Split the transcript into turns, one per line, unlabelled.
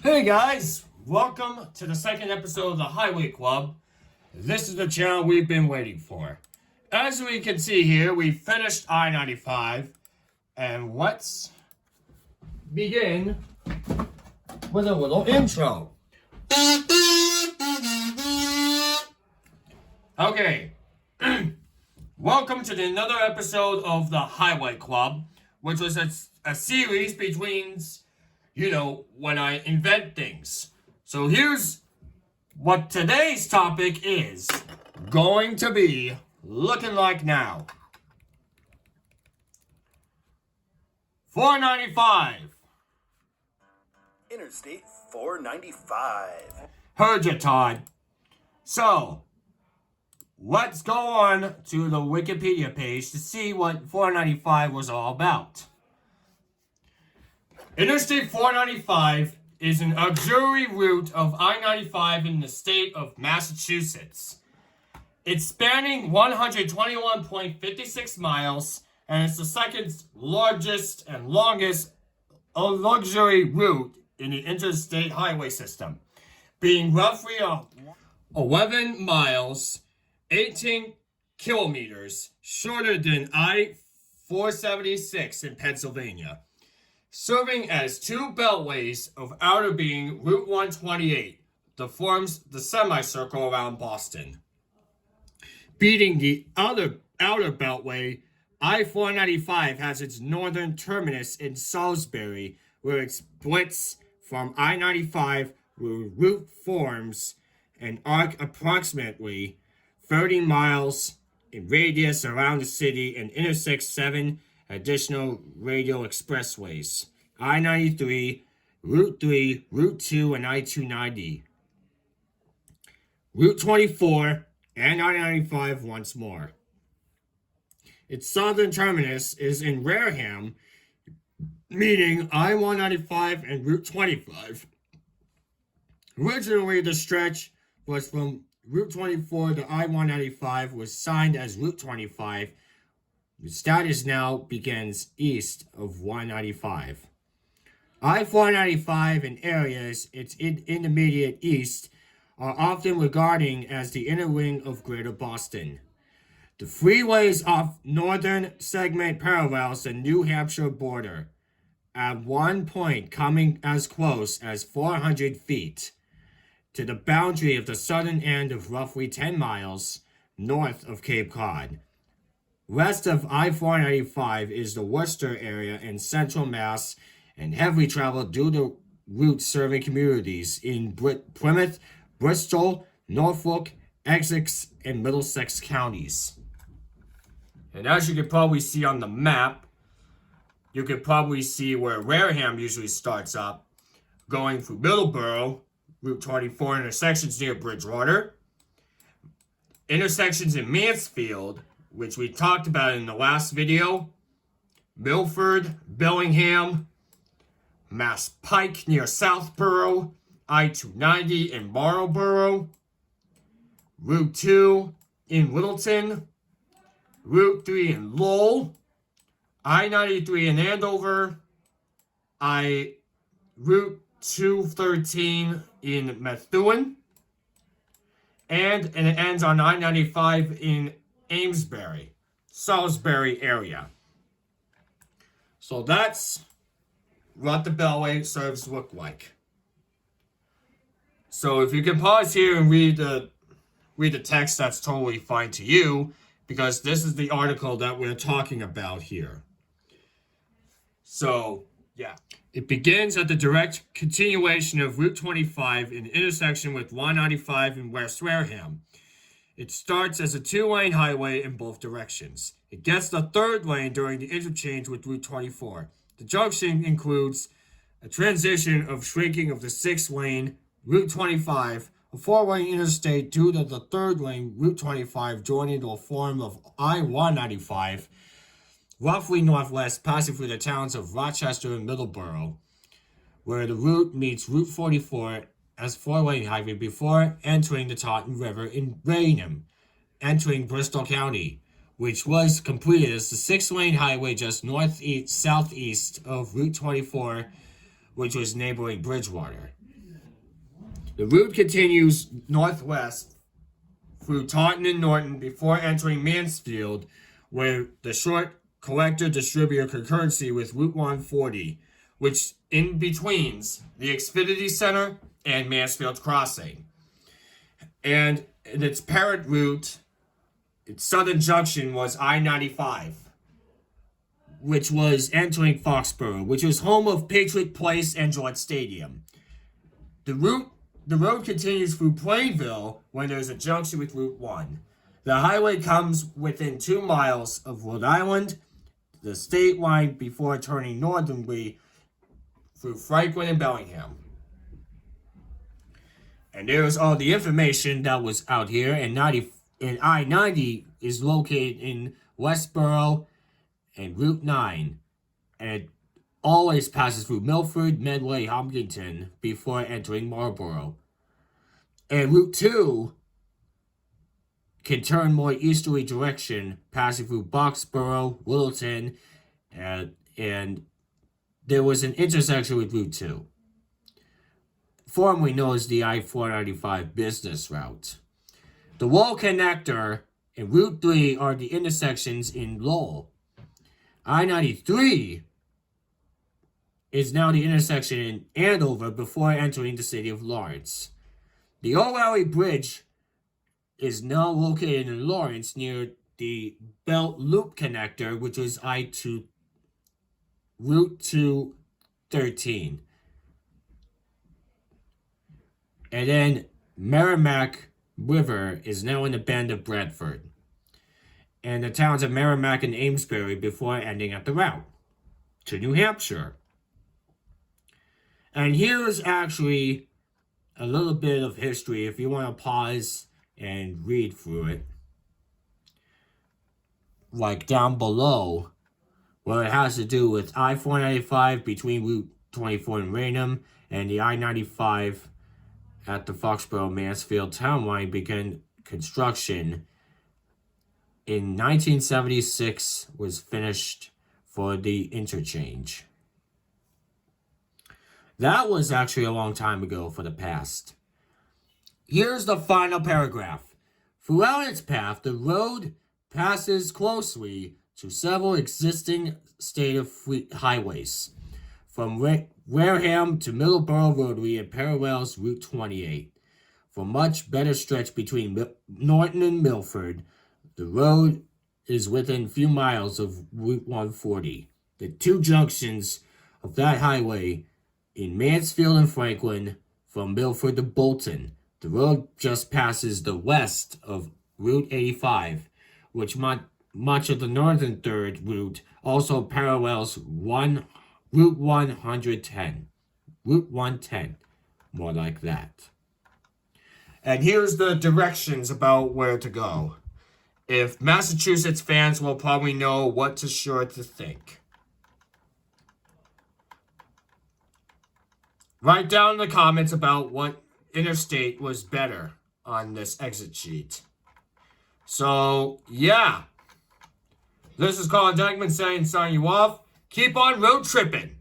Hey guys, welcome to the second episode of the Highway Club. This is the channel we've been waiting for. As we can see here, we finished I-95, and let's begin with a little intro. Okay, welcome to another episode of the Highway Club, which was a series between, when I invent things. So here's what today's topic is going to be looking like now. 495.
Interstate 495.
Heard you, Todd. So, let's go on to the Wikipedia page to see what 495 was all about. Interstate 495 is an auxiliary route of I-95 in the state of Massachusetts. It's spanning 121.56 miles, and it's the second largest and longest luxury route in the interstate highway system, being roughly 11 miles, 18 kilometers shorter than I-476 in Pennsylvania, serving as two beltways of outer being Route 128 that forms the semicircle around Boston. Beating the outer beltway, I-495 has its northern terminus in Salisbury, where it splits from I-95, where the route forms an arc approximately 30 miles in radius around the city and intersects 7 additional radial expressways: I-93, Route 3, Route 2, and I-290. Route 24 and I-95 once more. Its southern terminus is in Wareham, meeting I-195 and Route 25. Originally, the stretch was from Route 24 to I-195 was signed as Route 25. The status now begins east of 195. I-495 and areas its intermediate east are often regarded as the inner ring of Greater Boston. The freeway's off northern segment parallels the New Hampshire border, at one point coming as close as 400 feet to the boundary of the southern end of roughly 10 miles north of Cape Cod. West of I-495 is the Worcester area in central Mass and heavily traveled due to routes serving communities in Plymouth, Bristol, Norfolk, Essex, and Middlesex counties. And as you can probably see on the map, you can probably see where Wareham usually starts up, going through Middleborough, Route 24 intersections near Bridgewater, intersections in Mansfield, which we talked about in the last video, Milford, Bellingham, Mass Pike near Southborough, I-290 in Marlborough, Route 2 in Littleton, Route 3 in Lowell, I-93 in Andover, Route 213 in Methuen, and it ends on I-95 in Amesbury, Salisbury area. So that's what the beltway serves look like. So if you can pause here and read the text, that's totally fine to you, because this is the article that we're talking about here. So, yeah. It begins at the direct continuation of Route 25 in the intersection with 195 in West Wareham. It starts as a 2-lane highway in both directions. It gets the 3rd lane during the interchange with Route 24. The junction includes a transition of shrinking of the 6-lane Route 25, a 4-lane interstate due to the 3rd lane Route 25 joining to a form of I-195, roughly northwest, passing through the towns of Rochester and Middleborough, where the route meets Route 44 as 4-lane highway before entering the Taunton River in Raynham, entering Bristol County, which was completed as the 6-lane highway just northeast southeast of Route 24, which was neighboring Bridgewater. The route continues northwest through Taunton and Norton before entering Mansfield, where the short collector-distributor concurrency with Route 140, which in betweens the Xfinity Center and Mansfield Crossing. And its parent route, its southern junction, was I-95, which was entering Foxborough, which was home of Patriot Place and Gillette Stadium. The road continues through Plainville when there's a junction with Route 1. The highway comes within 2 miles of Rhode Island, the state line, before turning northerly through Franklin and Bellingham. And there's all the information that was out here, and I-90 is located in Westboro and Route 9, and it always passes through Milford, Medway, Hopkinton before entering Marlboro. And Route 2 can turn more easterly direction, passing through Boxborough, Littleton, and there was an intersection with Route 2, formerly known as the I-495 business route. The Wall Connector and Route 3 are the intersections in Lowell. I-93 is now the intersection in Andover before entering the city of Lawrence. The O'Reilly Bridge is now located in Lawrence near the Belt Loop Connector, which was Route 213. And then Merrimack River is now in the bend of Bradford, and the towns of Merrimack and Amesbury before ending at the route to New Hampshire. And here's actually a little bit of history if you want to pause and read through it. Like down below, where it has to do with I-495 between Route 24 and Raynham, and the I-95 at the Foxborough-Mansfield town line began construction in 1976, was finished for the interchange. That was actually a long time ago for the past. Here's the final paragraph. Throughout its path, the road passes closely to several existing state-of-fleet highways. From Wareham to Middleborough Rotary, it parallels Route 28. For much better stretch between Norton and Milford, the road is within a few miles of Route 140. The two junctions of that highway in Mansfield and Franklin, from Milford to Bolton. The road just passes the west of Route 85, which much of the northern third route also parallels Route 110. Route 110, more like that. And here's the directions about where to go. If Massachusetts fans will probably know what to sure to think. Write down in the comments about what interstate was better on this exit sheet. So, yeah. This is Colin Dykeman signing you off. Keep on road tripping.